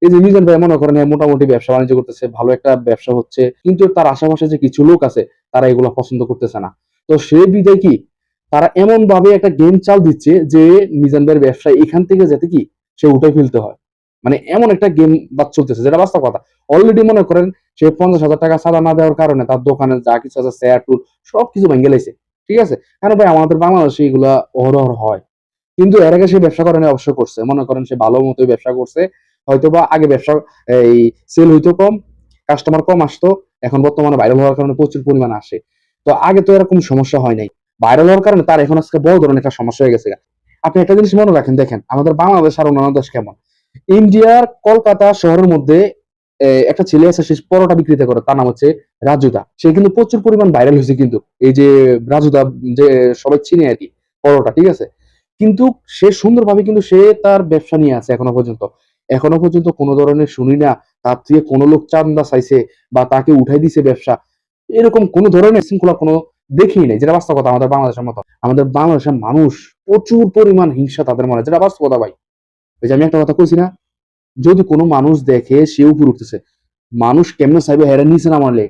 এই যে মিজান ভাই মনে করেন মোটামুটি ব্যবসা বাণিজ্য করতেছে, ভালো একটা ব্যবসা হচ্ছে, কিন্তু তার আশেপাশে যে কিছু লোক আছে তারা এগুলো পছন্দ করতেছে না। তো সে বিদায় কি তারা এমন ভাবে একটা গেম চাল দিচ্ছে যে মিজান ভাইয়ের ব্যবসা এখান থেকে যাতে কি সে উঠে ফেলতে হয়, মানে এমন একটা গেম বাদ চলতেছে যেটা বাস্তব কথা। অলরেডি মনে করেন সে 50,000 টাকা চাঁদা না দেওয়ার কারণে তার দোকানে যা কিছু আছে চেয়ার টুল সবকিছু ভেঙে লাইছে। ঠিক আছে, কারণ ভাই আমাদের বাংলাদেশে এগুলা অহরহ হয়। কিন্তু এর আগে সে ব্যবসা করে নাই, অবশ্য করছে, মনে করেন সে ভালো মতোই ব্যবসা করছে। হয়তোবা আগে ব্যবসা এই সেল হইতো কম, কাস্টমার কম আসতো, এখন বর্তমানে ভাইরাল হওয়ার কারণে প্রচুর পরিমাণ আসে। তো আগে তো এরকম সমস্যা হয় নাই, ভাইরাল হওয়ার কারণে তার এখন আজকে বড় ধরনের একটা সমস্যা হয়ে গেছে। আপনি একটা জিনিস মনে রাখেন, দেখেন আমাদের বাংলাদেশ আর অন্যান্য দেশ কেমন। ইন্ডিয়ার কলকাতা শহরের মধ্যে একটা ছেলে আছে, সে পরোটা বিক্রিতে করে, তার নাম হচ্ছে রাজুদা। সে কিন্তু প্রচুর পরিমাণ ভাইরাল হয়েছে, কিন্তু এই যে রাজুদা, যে সবাই চিনে আর কি, পরোটা, ঠিক আছে। কিন্তু সে সুন্দরভাবে কিন্তু সে তার ব্যবসা নিয়ে আছে এখনো পর্যন্ত। এখনো পর্যন্ত কোনো ধরনের শুনি না তার থেকে কোনো লোক চান্দা চাইছে বা তাকে উঠাই দিছে ব্যবসা, এরকম কোনো ধরনের শৃঙ্খলা কোনো দেখি নাই, যেটা বাস্তব কথা। আমাদের বাংলাদেশের মতো আমাদের বাংলাদেশের মানুষ প্রচুর পরিমাণ হিংসা তাদের মনে, যেটা বাস্তব কথা ভাই। ওই যে আমি একটা কথা কইছি না, যদি কোনো মানুষ দেখে সে উপরে উঠতেছে, মানুষ কেমনে চাইবে হেরা নিচে নামালে